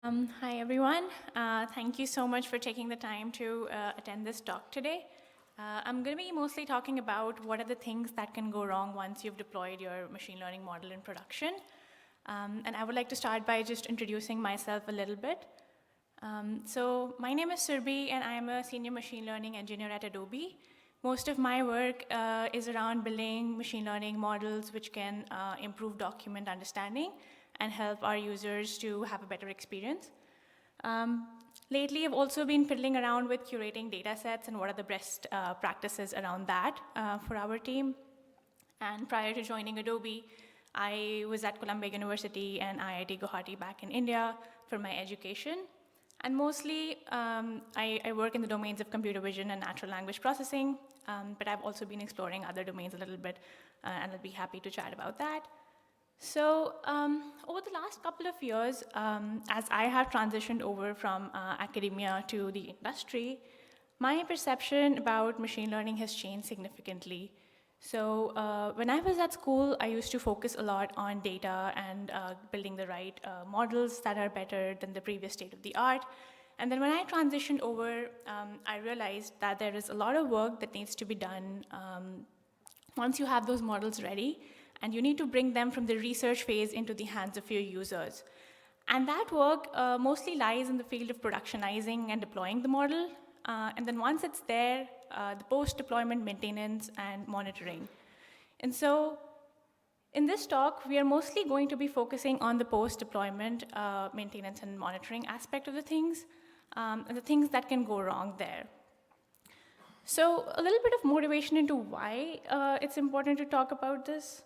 Hi, everyone. Thank you so much for taking the time to attend this talk today. I'm going to be mostly talking about what are the things that can go wrong once you've deployed your machine learning model in production. And I would like to start by just introducing myself a little bit. So my name is Surabhi, and I am a senior machine learning engineer at Adobe. Most of my work is around building machine learning models which can improve document understanding and help our users to have a better experience. Lately, I've also been fiddling around with curating data sets and what are the best practices around that for our team. And prior to joining Adobe, I was at Columbia University and IIT Guwahati back in India for my education. And mostly, I work in the domains of computer vision and natural language processing, but I've also been exploring other domains a little bit, and I'll be happy to chat about that. So over the last couple of years, as I have transitioned over from academia to the industry, my perception about machine learning has changed significantly. So when I was at school, I used to focus a lot on data and building the right models that are better than the previous state of the art. And then when I transitioned over, I realized that there is a lot of work that needs to be done once you have those models ready, and you need to bring them from the research phase into the hands of your users. And that work mostly lies in the field of productionizing and deploying the model. And then once it's there, the post-deployment maintenance and monitoring. And so in this talk, we are mostly going to be focusing on the post-deployment maintenance and monitoring aspect of the things, and the things that can go wrong there. So a little bit of motivation into why it's important to talk about this.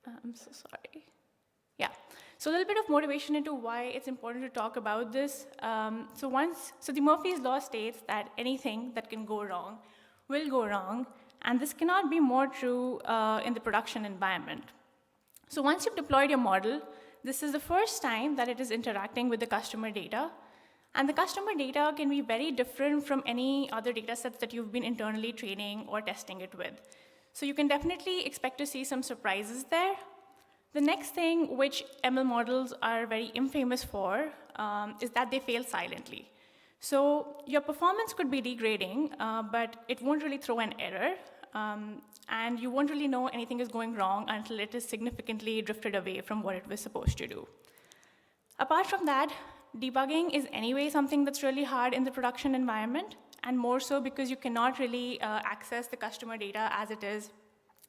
I'm so sorry. Yeah, so a little bit of motivation into why it's important to talk about this. So the Murphy's Law states that anything that can go wrong will go wrong, and this cannot be more true in the production environment. So once you've deployed your model, this is the first time that it is interacting with the customer data, and the customer data can be very different from any other data sets that you've been internally training or testing it with. So you can definitely expect to see some surprises there. The next thing which ML models are very infamous for is that they fail silently. So your performance could be degrading, but it won't really throw an error, and you won't really know anything is going wrong until it is significantly drifted away from what it was supposed to do. Apart from that, debugging is anyway something that's really hard in the production environment, and more so because you cannot really access the customer data as it is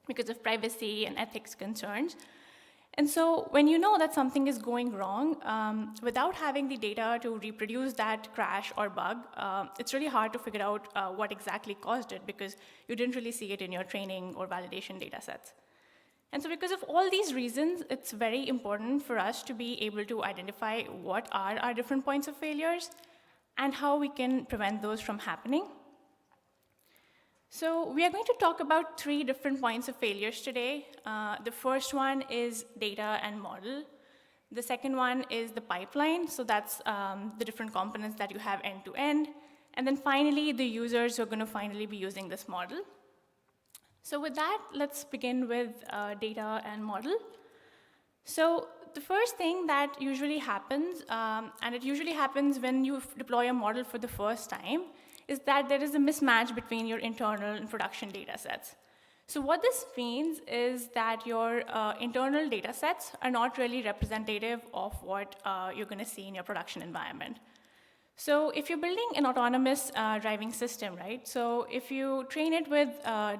because of privacy and ethics concerns. And so when you know that something is going wrong, without having the data to reproduce that crash or bug, it's really hard to figure out what exactly caused it because you didn't really see it in your training or validation data sets. And so because of all these reasons, it's very important for us to be able to identify what are our different points of failures and how we can prevent those from happening. So we are going to talk about 3 different points of failures today. The first one is data and model. The second one is the pipeline, so that's the different components that you have end to end. And then finally, the users who are going to finally be using this model. So with that, let's begin with data and model. So the first thing that usually happens, and it usually happens when you deploy a model for the first time, is that there is a mismatch between your internal and production data sets. So what this means is that your internal data sets are not really representative of what you're going to see in your production environment. So if you're building an autonomous driving system, right? So if you train it with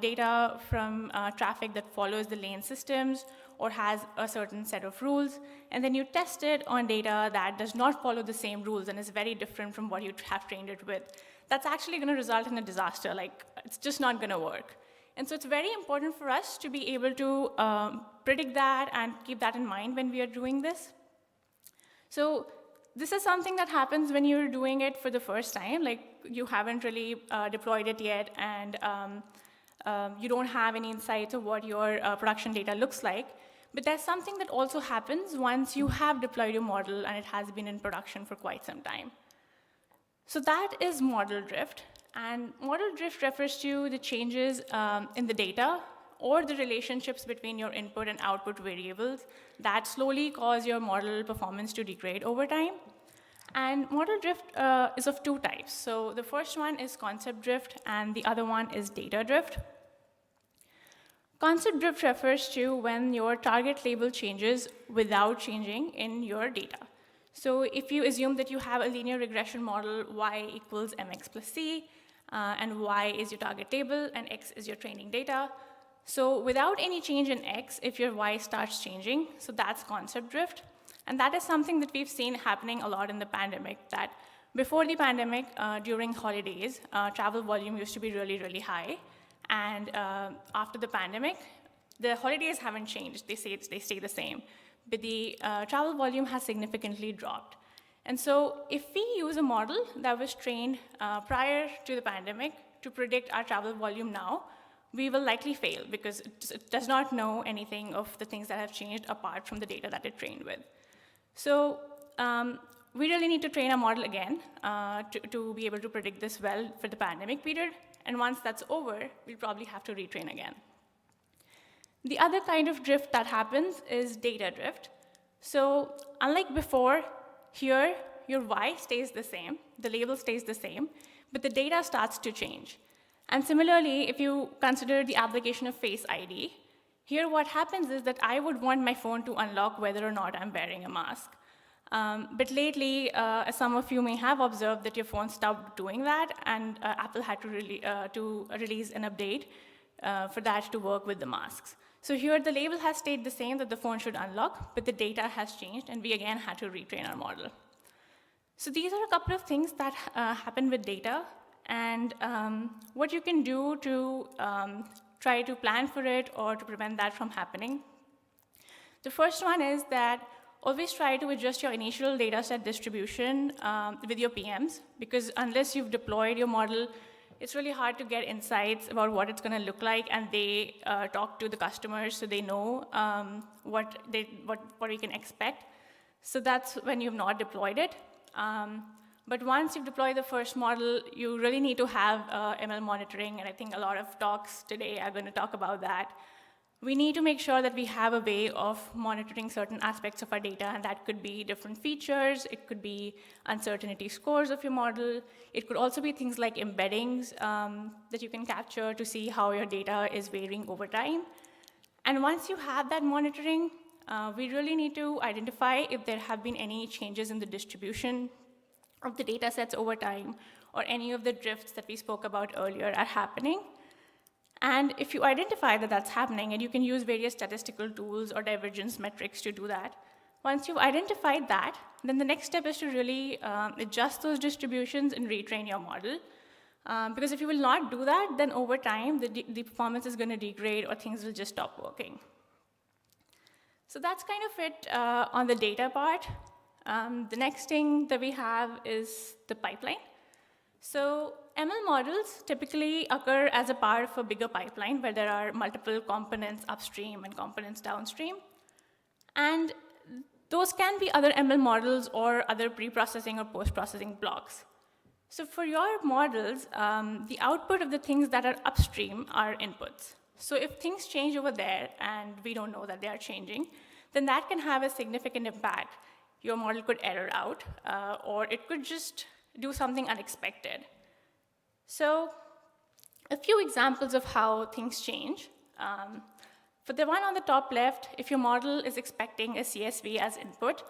data from traffic that follows the lane systems or has a certain set of rules, and then you test it on data that does not follow the same rules and is very different from what you have trained it with, that's actually going to result in a disaster. Like, it's just not going to work. And so it's very important for us to be able to predict that and keep that in mind when we are doing this. So this is something that happens when you're doing it for the first time, like you haven't really deployed it yet, and you don't have any insights of what your production data looks like. But there's something that also happens once you have deployed your model and it has been in production for quite some time. So that is model drift. And model drift refers to the changes in the data or the relationships between your input and output variables that slowly cause your model performance to degrade over time. And model drift is of two types. So the first one is concept drift, and the other one is data drift. Concept drift refers to when your target label changes without changing in your data. So if you assume that you have a linear regression model, y equals mx plus c, and y is your target label, and x is your training data. So without any change in x, if your y starts changing, so that's concept drift. And that is something that we've seen happening a lot in the pandemic, that before the pandemic, during holidays, travel volume used to be really, really high. And after the pandemic, the holidays haven't changed. They stay the same. But the travel volume has significantly dropped. And so if we use a model that was trained prior to the pandemic to predict our travel volume now, we will likely fail because it does not know anything of the things that have changed apart from the data that it trained with. So we really need to train our model again to be able to predict this well for the pandemic period. And once that's over, we'll probably have to retrain again. The other kind of drift that happens is data drift. So unlike before, here, your y stays the same, the label stays the same, but the data starts to change. And similarly, if you consider the application of Face ID, here what happens is that I would want my phone to unlock whether or not I'm wearing a mask. But lately, as some of you may have observed, that your phone stopped doing that, and Apple had to release an update for that to work with the masks. So here, the label has stayed the same, that the phone should unlock, but the data has changed, and we again had to retrain our model. So these are a couple of things that happen with data, and what you can do to try to plan for it or to prevent that from happening. The first one is that always try to adjust your initial data set distribution with your PMs, because unless you've deployed your model, it's really hard to get insights about what it's going to look like, and they talk to the customers so they know what we can expect. So that's when you've not deployed it. But once you've deployed the first model, you really need to have ML monitoring, and I think a lot of talks today are going to talk about that. We need to make sure that we have a way of monitoring certain aspects of our data, and that could be different features, it could be uncertainty scores of your model, it could also be things like embeddings that you can capture to see how your data is varying over time. And once you have that monitoring, we really need to identify if there have been any changes in the distribution of the data sets over time, or any of the drifts that we spoke about earlier are happening. And if you identify that that's happening, and you can use various statistical tools or divergence metrics to do that, once you've identified that, then the next step is to really adjust those distributions and retrain your model. Because if you will not do that, then over time, the performance is going to degrade, or things will just stop working. So that's kind of it on the data part. The next thing that we have is the pipeline. So ML models typically occur as a part of a bigger pipeline where there are multiple components upstream and components downstream. And those can be other ML models or other pre-processing or post-processing blocks. So for your models, the output of the things that are upstream are inputs. So if things change over there and we don't know that they are changing, then that can have a significant impact. Your model could error out, or it could just do something unexpected. So a few examples of how things change. For the one on the top left, if your model is expecting a CSV as input,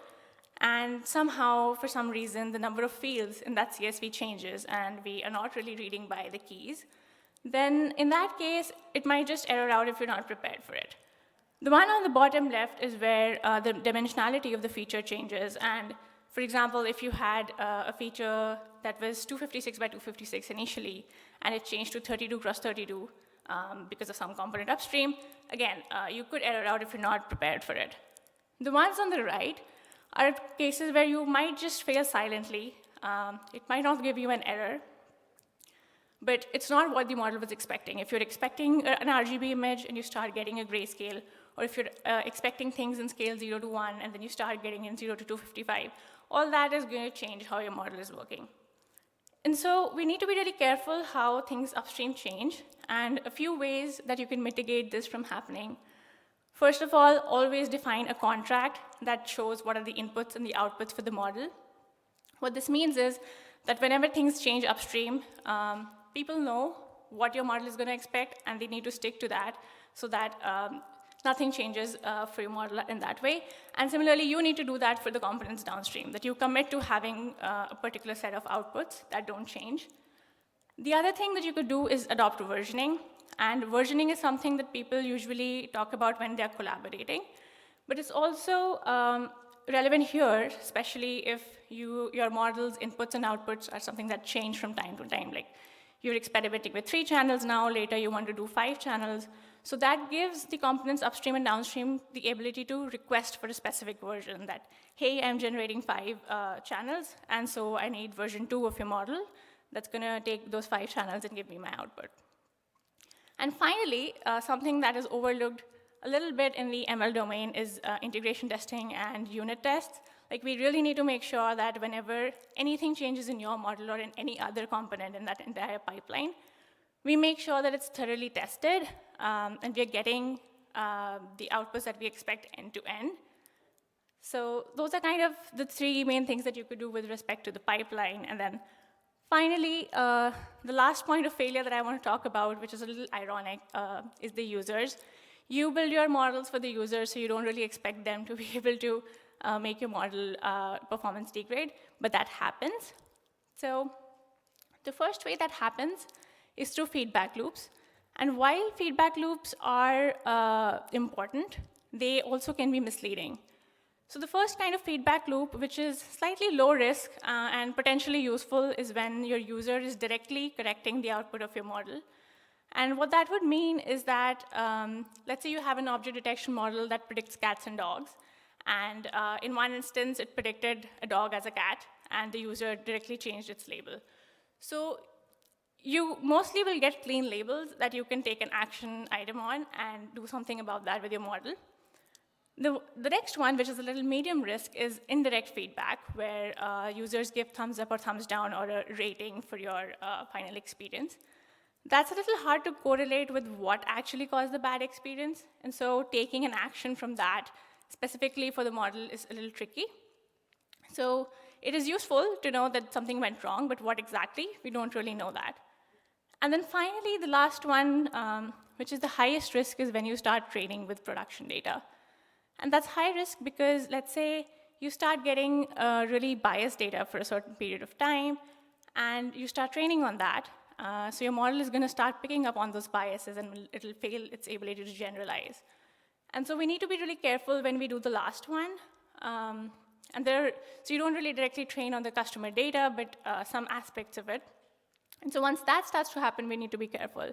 and somehow, for some reason, the number of fields in that CSV changes, and we are not really reading by the keys, then in that case, it might just error out if you're not prepared for it. The one on the bottom left is where the dimensionality of the feature changes. And for example, if you had a feature that was 256 by 256 initially, and it changed to 32 cross 32 because of some component upstream, again, you could error out if you're not prepared for it. The ones on the right are cases where you might just fail silently. It might not give you an error, but it's not what the model was expecting. If you're expecting an RGB image and you start getting a grayscale, or if you're expecting things in scale 0 to 1, and then you start getting in 0 to 255, all that is going to change how your model is working. And so we need to be really careful how things upstream change, and a few ways that you can mitigate this from happening. First of all, always define a contract that shows what are the inputs and the outputs for the model. What this means is that whenever things change upstream, people know what your model is going to expect, and they need to stick to that so that nothing changes for your model in that way. And similarly, you need to do that for the components downstream, that you commit to having a particular set of outputs that don't change. The other thing that you could do is adopt versioning. And versioning is something that people usually talk about when they're collaborating. But it's also relevant here, especially if your model's inputs and outputs are something that change from time to time. Like you're experimenting with 3 channels now, later you want to do 5 channels. So that gives the components upstream and downstream the ability to request for a specific version that, hey, I'm generating 5 channels, and so I need version 2 of your model that's going to take those 5 channels and give me my output. And finally, something that is overlooked a little bit in the ML domain is integration testing and unit tests. Like, we really need to make sure that whenever anything changes in your model or in any other component in that entire pipeline, we make sure that it's thoroughly tested, and we're getting the outputs that we expect end to end. So those are kind of the 3 main things that you could do with respect to the pipeline. And then finally, the last point of failure that I want to talk about, which is a little ironic, is the users. You build your models for the users, so you don't really expect them to be able to make your model performance degrade, but that happens. So the first way that happens is through feedback loops. And while feedback loops are important, they also can be misleading. So the first kind of feedback loop, which is slightly low risk and potentially useful, is when your user is directly correcting the output of your model. And what that would mean is that, let's say you have an object detection model that predicts cats and dogs. And in one instance, it predicted a dog as a cat, and the user directly changed its label. So you mostly will get clean labels that you can take an action item on and do something about that with your model. The next one, which is a little medium risk, is indirect feedback, where users give thumbs up or thumbs down or a rating for your final experience. That's a little hard to correlate with what actually caused the bad experience. And so taking an action from that specifically for the model is a little tricky. So it is useful to know that something went wrong, but what exactly? We don't really know that. And then finally, the last one, which is the highest risk, is when you start training with production data. And that's high risk because, let's say, you start getting really biased data for a certain period of time, and you start training on that. So your model is going to start picking up on those biases, and it'll fail its ability to generalize. And so we need to be really careful when we do the last one. So you don't really directly train on the customer data, but some aspects of it. And so once that starts to happen, we need to be careful.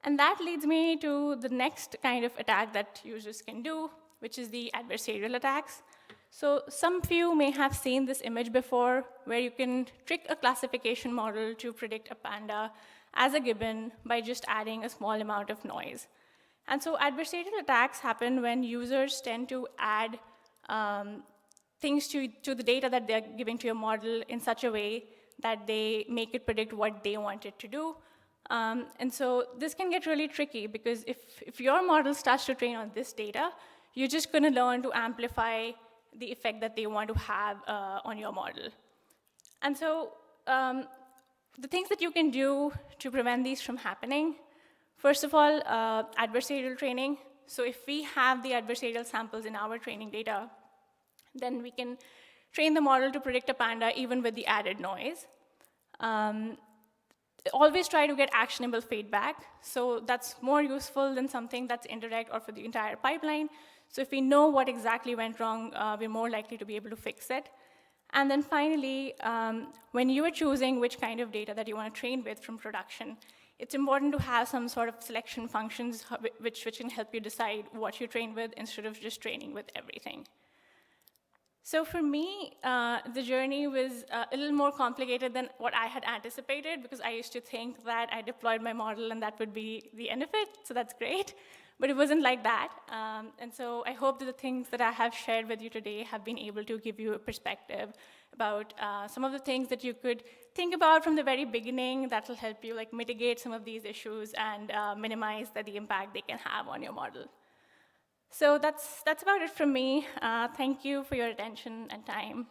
And that leads me to the next kind of attack that users can do, which is the adversarial attacks. So some of you may have seen this image before, where you can trick a classification model to predict a panda as a gibbon by just adding a small amount of noise. And so adversarial attacks happen when users tend to add things to the data that they're giving to your model in such a way that they make it predict what they want it to do. And so this can get really tricky, because if your model starts to train on this data, you're just going to learn to amplify the effect that they want to have on your model. And so the things that you can do to prevent these from happening, first of all, adversarial training. So if we have the adversarial samples in our training data, then we can train the model to predict a panda even with the added noise. Always try to get actionable feedback. So that's more useful than something that's indirect or for the entire pipeline. So if we know what exactly went wrong, we're more likely to be able to fix it. And then finally, when you are choosing which kind of data that you want to train with from production, it's important to have some sort of selection functions which can help you decide what you train with instead of just training with everything. So for me, the journey was a little more complicated than what I had anticipated, because I used to think that I deployed my model and that would be the end of it, so that's great. But it wasn't like that. And so I hope that the things that I have shared with you today have been able to give you a perspective about some of the things that you could think about from the very beginning that will help you mitigate some of these issues and minimize the impact they can have on your model. So that's about it from me. Thank you for your attention and time.